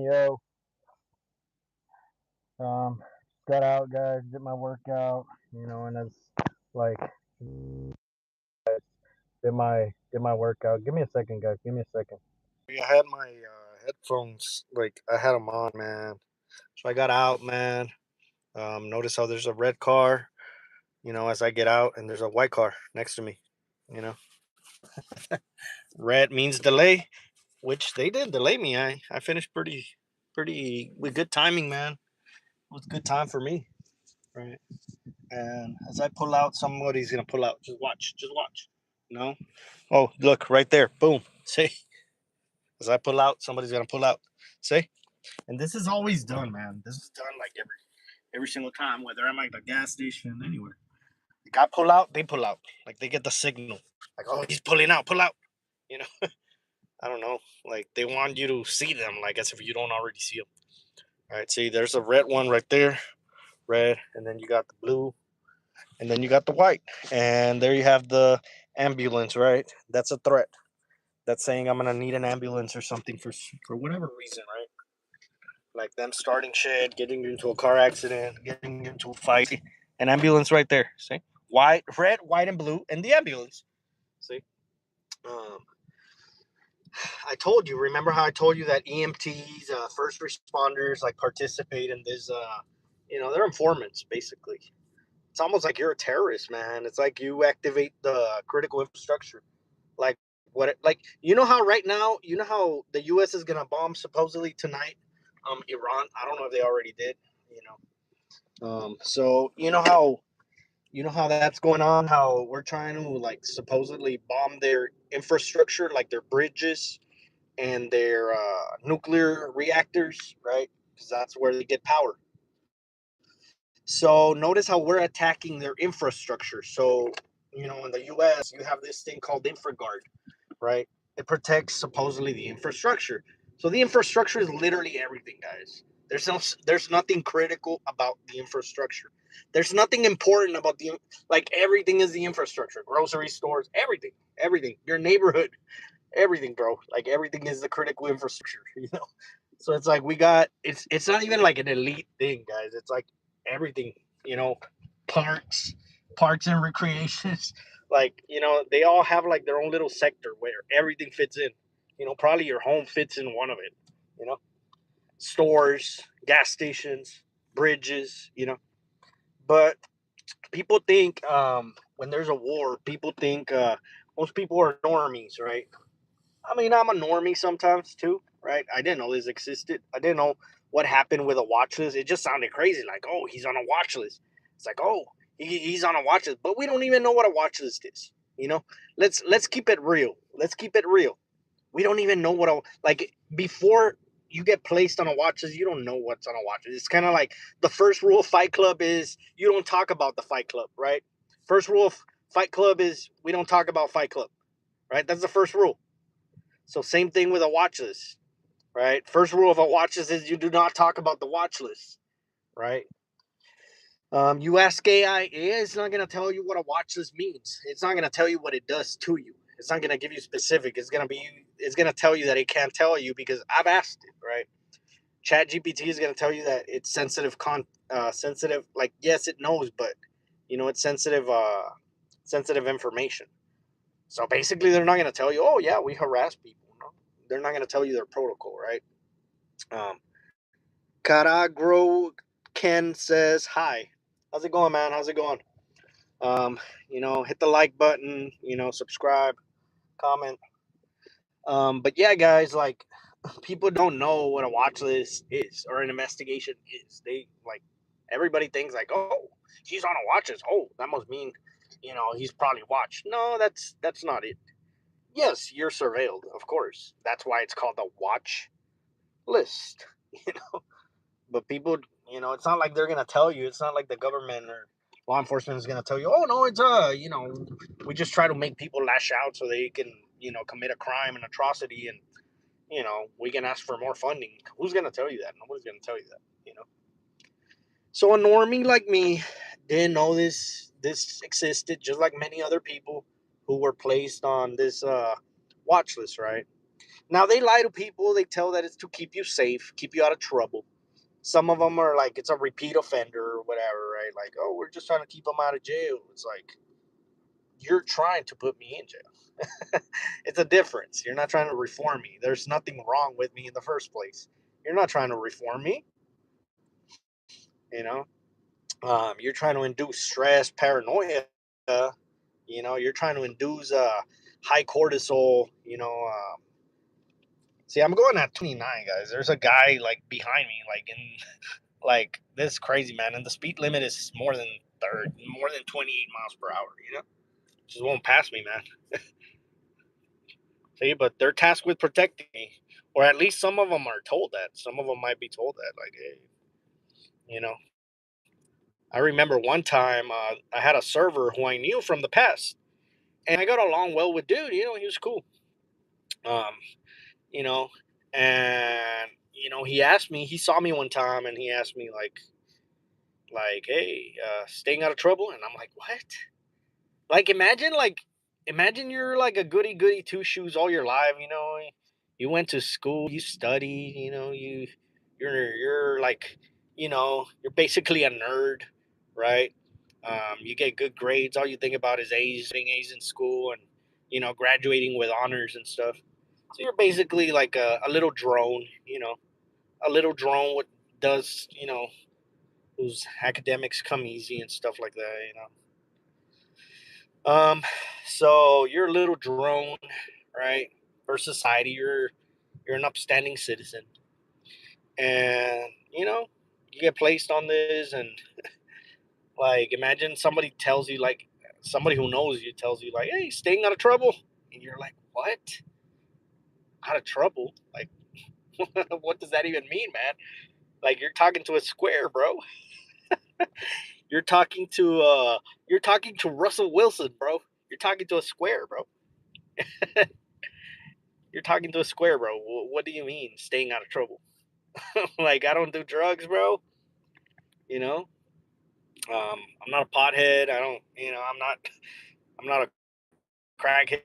going, yo? Um, got out, guys. Did my workout, and it's like did my workout. Give me a second, guys. Give me a second. I had my headphones, like I had them on, man. So I got out, man. Notice how there's a red car, as I get out, and there's a white car next to me. You know, red means delay, which they did delay me. I finished pretty with good timing, man. It was a good time for me, right? And as I pull out, somebody's gonna pull out. Just watch. Just watch. No. Oh, look right there. Boom. See, as I pull out, somebody's gonna pull out. See, and this is always done, man. This is done like every single time, whether I'm at the gas station, anywhere. Like I pull out, they pull out. Like they get the signal. Like, oh, he's pulling out. Pull out. You know. I don't know. Like they want you to see them, like as if you don't already see them. All right. See, there's a red one right there. Red, and then you got the blue, and then you got the white, and there you have the ambulance, right? That's a threat. That's saying I'm gonna need an ambulance or something for whatever reason, right? Like them starting shit, getting you into a car accident, getting you into a fight. An ambulance right there. See, white, red, white, and blue, and the ambulance. See, um, I told you. Remember how I told you that EMTs, first responders, like participate in this? They're informants basically. It's almost like you're a terrorist, man. It's like you activate the critical infrastructure. Like like how right now, how the US is gonna bomb supposedly tonight, Iran. I don't know if they already did, you so you know how that's going on, how we're trying to like supposedly bomb their infrastructure, like their bridges and their nuclear reactors, right? Because that's where they get power. So notice how we're attacking their infrastructure. So, in the US, you have this thing called InfraGuard, right? It protects supposedly the infrastructure. So the infrastructure is literally everything, guys. There's nothing critical about the infrastructure. There's nothing important about like everything is the infrastructure. Grocery stores, everything. Your neighborhood, everything, bro. Like everything is the critical infrastructure, So it's like it's not even like an elite thing, guys. It's like everything, you know, parks, parks and recreations. Like, they all have like their own little sector where everything fits in. Probably your home fits in one of it, you know, stores, gas stations, bridges, But people think when there's a war, people think most people are normies, right? I mean, I'm a normie sometimes too, right? I didn't know this existed. I didn't know what happened with a watch list. It just sounded crazy. Like, oh, he's on a watch list. It's like, oh, he's on a watch list, but we don't even know what a watch list is. Let's keep it real. Let's keep it real. We don't even know what like before you get placed on a watch list. You don't know what's on a watch list. It's kind of like the first rule of Fight Club is you don't talk about the Fight Club, right? First rule of Fight Club is we don't talk about Fight Club, right? That's the first rule. So same thing with a watch list, right? First rule of a watch list is you do not talk about the watch list, right? You ask AI, it's not going to tell you what a watch list means. It's not going to tell you what it does to you. It's not going to give you specific. It's going to tell you that it can't tell you because I've asked it, right? Chat GPT is going to tell you that it's sensitive. Like, yes, it knows, but it's sensitive information. So basically, they're not going to tell you, oh yeah, we harass people. No, they're not going to tell you their protocol, right? Um, Caragro Ken says hi. How's it going, man? How's it going? Hit the like button. Subscribe, comment. But yeah, guys, like people don't know what a watch list is or an investigation is. They like everybody thinks like, oh, he's on a watch list. Oh, that must mean, he's probably watched. No, that's not it. Yes, you're surveilled, of course. That's why it's called a watch list. You know, but people, it's not like they're gonna tell you. It's not like the government or law enforcement is gonna tell you. Oh no, it's we just try to make people lash out so they can, commit a crime and atrocity, and we can ask for more funding. Who's gonna tell you that? Nobody's gonna tell you that. So a normie like me didn't know this existed, just like many other people who were placed on this watch list, right? Now they lie to people. They tell that it's to keep you safe, keep you out of trouble. Some of them are like it's a repeat offender or whatever, right? Like, oh, we're just trying to keep them out of jail. It's like you're trying to put me in jail. It's a difference. You're not trying to reform me. There's nothing wrong with me in the first place. You're not trying to reform me. You know, you're trying to induce stress, paranoia. You're trying to induce high cortisol. See, I'm going at 29, guys. There's a guy like behind me, like in like this is crazy, man. And the speed limit is more than 28 miles per hour. Just won't pass me, man. See, but they're tasked with protecting me, or at least some of them are told that. Some of them might be told that, like, hey, you know. I remember one time I had a server who I knew from the past, and I got along well with dude. He was cool. Um, you know, and he asked me. He saw me one time, and he asked me like, hey, staying out of trouble, and I'm like, what? Like imagine you're like a goody goody two shoes all your life. You went to school, you studied. You're like you're basically a nerd, right? You get good grades. All you think about is A's, getting A's in school, and graduating with honors and stuff. So you're basically like a little drone, a little drone what does whose academics come easy and stuff like that. So you're a little drone, right? For society, you're an upstanding citizen, and you get placed on this, and like imagine somebody who knows you tells you like, hey, staying out of trouble, and you're like, what? Out of trouble? Like, what does that even mean, man? Like you're talking to a square, bro. You're talking to Russell Wilson, bro. You're talking to a square, bro. You're talking to a square, bro. What do you mean staying out of trouble? Like I don't do drugs, bro. You know, I'm not a pothead. I don't. I'm not a crackhead.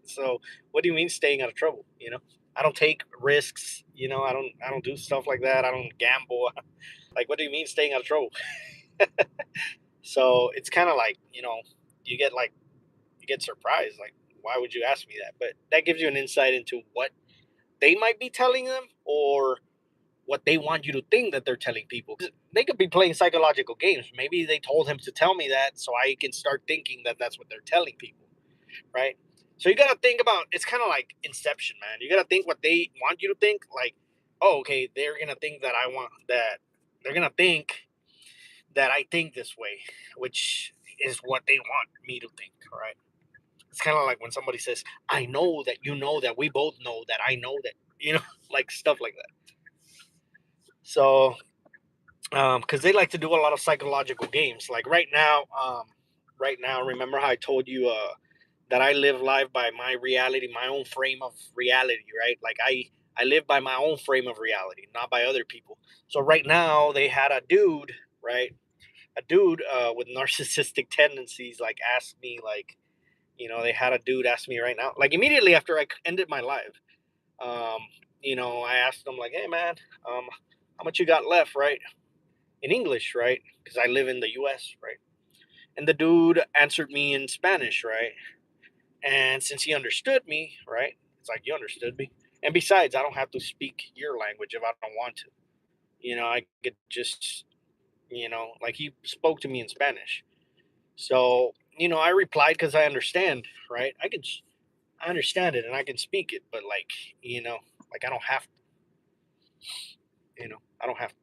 So what do you mean staying out of trouble? I don't take risks. I don't do stuff like that. I don't gamble. Like, what do you mean staying out of trouble? So it's kind of like you get like you get surprised. Like, why would you ask me that? But that gives you an insight into what they might be telling them, or what they want you to think that they're telling people. 'Cause they could be playing psychological games. Maybe they told him to tell me that so I can start thinking that that's what they're telling people, right? So you got to think about it's kind of like Inception, man. You got to think what they want you to think. Like, oh, okay, they're going to think that I want that. They're going to think that I think this way, which is what they want me to think, right? It's kind of like when somebody says, I know that you know that we both know that I know that, like stuff like that. So because they like to do a lot of psychological games. Like right now, remember how I told you that I live life by my reality, my own frame of reality, right? Like I live by my own frame of reality, not by other people. So right now they had a dude, right? A dude with narcissistic tendencies, like asked me, like they had a dude ask me right now, like immediately after I ended my live. Um, I asked him like, hey man, how much you got left, right? In English, right? Because I live in the US, right? And the dude answered me in Spanish, right? And since he understood me, right? It's like you understood me. And besides, I don't have to speak your language if I don't want to. I could just, like he spoke to me in Spanish. So, I replied because I understand, right? I understand it and I can speak it, but like I don't have to, I don't have.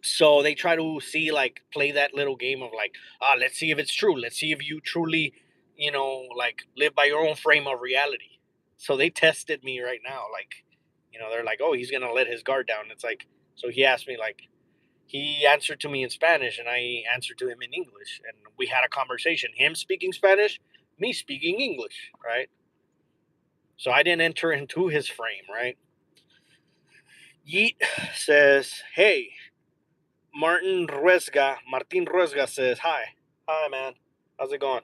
So they try to see like play that little game of like, let's see if it's true. Let's see if you truly, like live by your own frame of reality. So they tested me right now. Like, they're like, oh, he's gonna let his guard down. It's like, so he asked me like, he answered to me in Spanish and I answered to him in English, and we had a conversation. Him speaking Spanish, me speaking English, right? So I didn't enter into his frame, right? Yeet says, hey, Martin Ruesga says, hi. Hi, man. How's it going?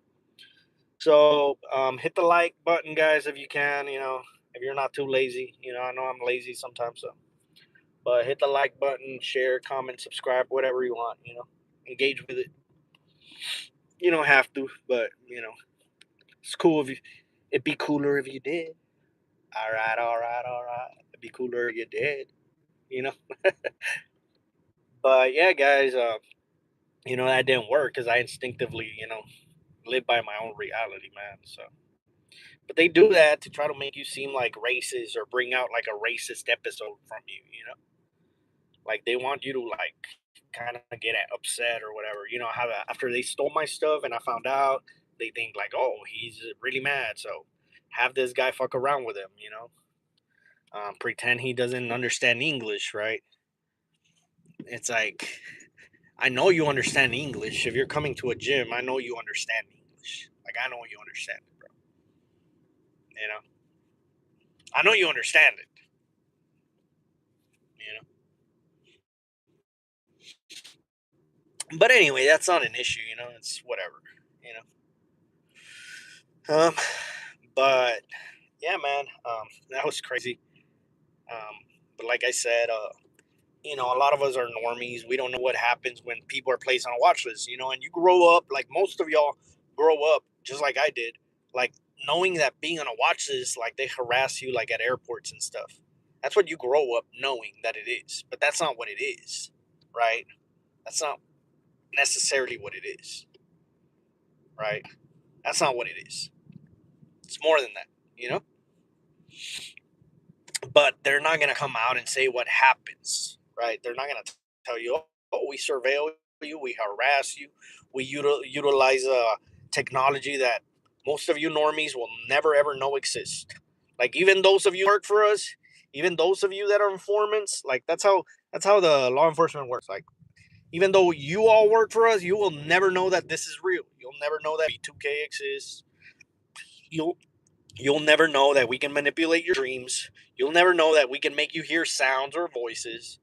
So hit the like button, guys, if you can. If you're not too lazy. I know I'm lazy sometimes, so but hit the like button, share, comment, subscribe, whatever you want. Engage with it. You don't have to, but it's cool if you. It'd be cooler if you did. All right, all right, all right. It'd be cooler if you did. You know. But yeah, guys. That didn't work because I instinctively, live by my own reality, man. So, but they do that to try to make you seem like racist or bring out like a racist episode from you. Like they want you to like kind of get upset or whatever. How after they stole my stuff and I found out, they think like, oh, he's really mad. So have this guy fuck around with him. Pretend he doesn't understand English, right? It's like I know you understand English. If you're coming to a gym, I know you understand English. Like I know you understand it, bro. You know, I know you understand it. You but anyway, that's not an issue. It's whatever. You know, but yeah, man, that was crazy. But like I said, a lot of us are normies. We don't know what happens when people are placed on a watch list. And you grow up like most of y'all grow up just like I did, like knowing that being on a watch list, like they harass you like at airports and stuff. That's what you grow up knowing that it is, but that's not what it is, right? That's not necessarily what it is, right? That's not what it is. It's more than that, you know. But they're not gonna come out and say what happens, right? They're not gonna tell you, "Oh, we surveil you, we harass you, we utilize technology that most of you normies will never ever know exist." Like even those of you who work for us, even those of you that are informants, like that's how the law enforcement works. Like even though you all work for us, you will never know that this is real. You'll never know that B2K exists. You'll You'll never know that we can manipulate your dreams. You'll never know that we can make you hear sounds or voices.